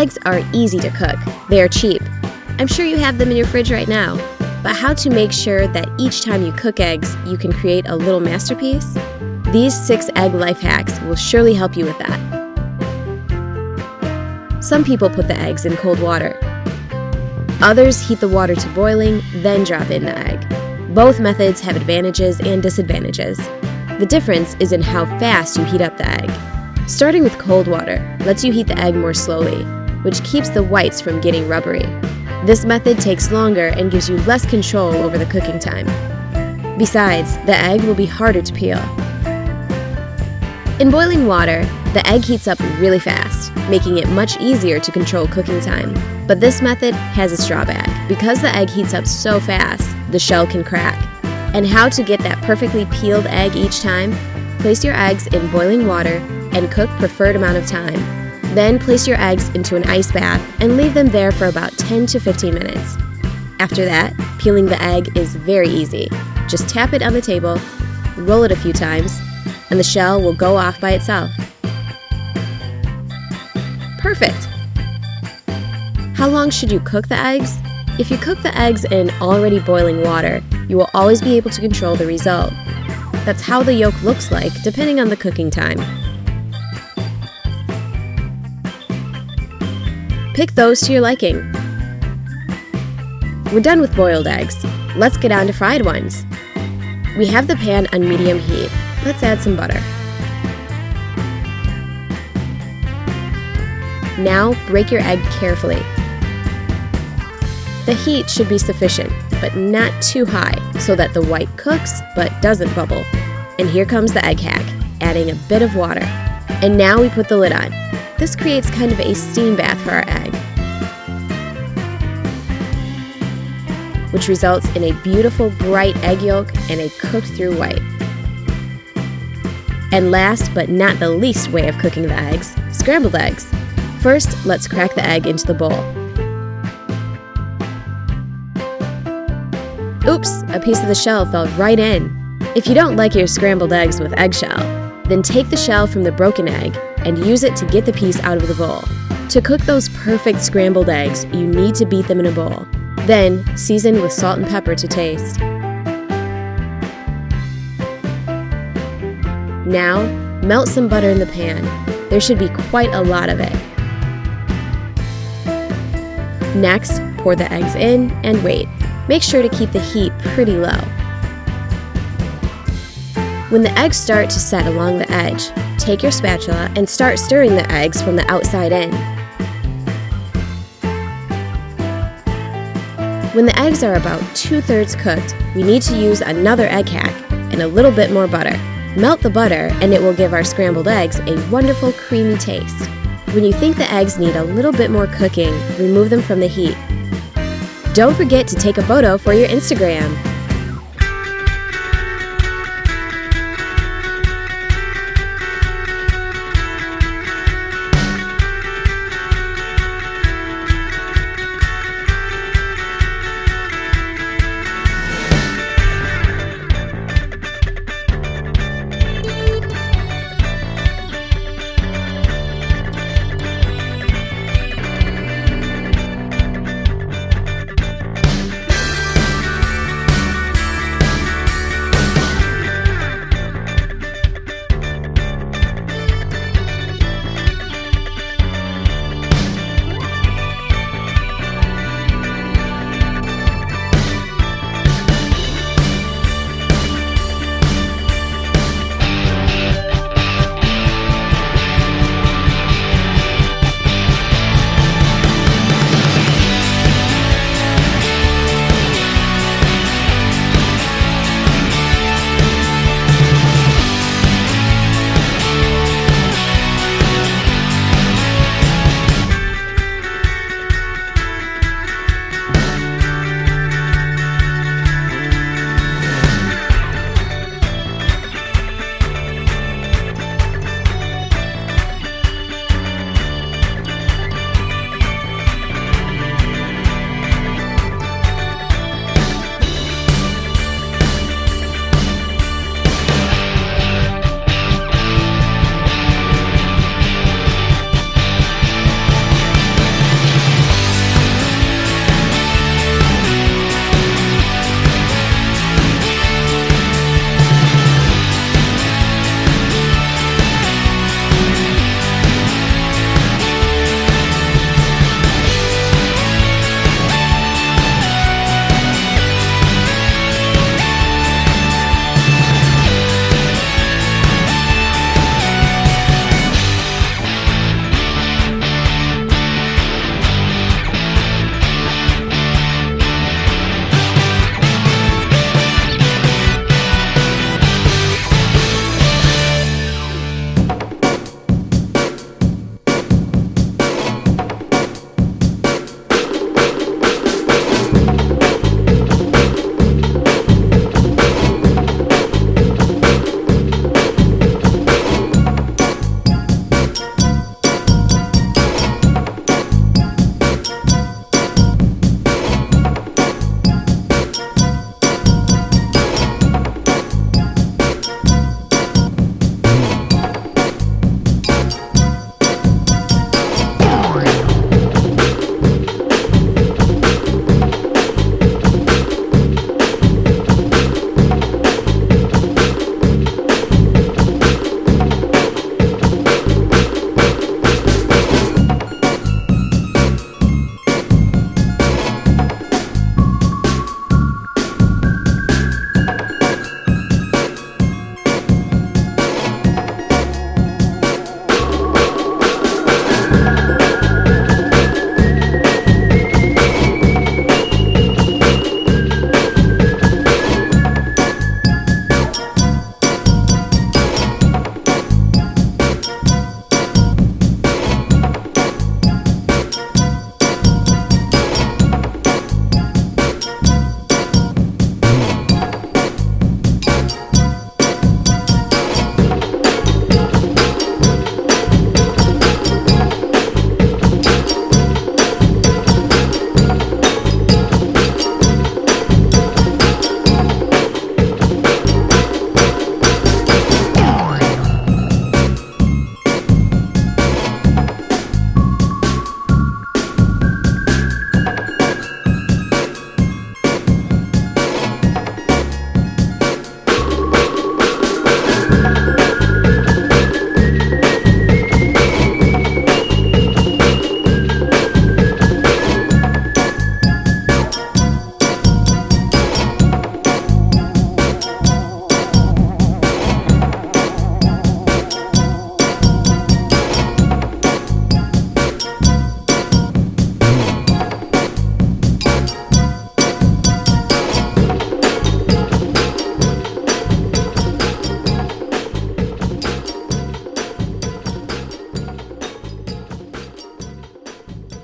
eggs are easy to cook. They are cheap. I'm sure you have them in your fridge right now. But how to make sure that each time you cook eggs, you can create a little masterpiece? These 6 egg life hacks will surely help you with that. Some people put the eggs in cold water. Others heat the water to boiling, then drop in the egg. Both methods have advantages and disadvantages. The difference is in how fast you heat up the egg. Starting with cold water lets you heat the egg more slowly, which keeps the whites from getting rubbery. This method takes longer and gives you less control over the cooking time. Besides, the egg will be harder to peel. In boiling water, the egg heats up really fast, making it much easier to control cooking time. But this method has a drawback. Because the egg heats up so fast, the shell can crack. And how to get that perfectly peeled egg each time? Place your eggs in boiling water and cook preferred amount of time. Then place your eggs into an ice bath and leave them there for about 10 to 15 minutes. After that, peeling the egg is very easy. Just tap it on the table, roll it a few times, and the shell will go off by itself. Perfect! How long should you cook the eggs? If you cook the eggs in already boiling water, you will always be able to control the result. That's how the yolk looks like, depending on the cooking time. Pick those to your liking. We're done with boiled eggs. Let's get on to fried ones. We have the pan on medium heat. Let's add some butter. Now break your egg carefully. The heat should be sufficient, but not too high, so that the white cooks but doesn't bubble. And here comes the egg hack, adding a bit of water. And now we put the lid on. This creates kind of a steam bath for our egg, which results in a beautiful bright egg yolk and a cooked through white. And last but not the least way of cooking the eggs, scrambled eggs. First, let's crack the egg into the bowl. Oops, a piece of the shell fell right in. If you don't like your scrambled eggs with eggshell, then take the shell from the broken egg and use it to get the piece out of the bowl. To cook those perfect scrambled eggs, you need to beat them in a bowl. Then, season with salt and pepper to taste. Now, melt some butter in the pan. There should be quite a lot of it. Next, pour the eggs in and wait. Make sure to keep the heat pretty low. When the eggs start to set along the edge, take your spatula and start stirring the eggs from the outside in. When the eggs are about 2/3 cooked, we need to use another egg hack and a little bit more butter. Melt the butter and it will give our scrambled eggs a wonderful creamy taste. When you think the eggs need a little bit more cooking, remove them from the heat. Don't forget to take a photo for your Instagram.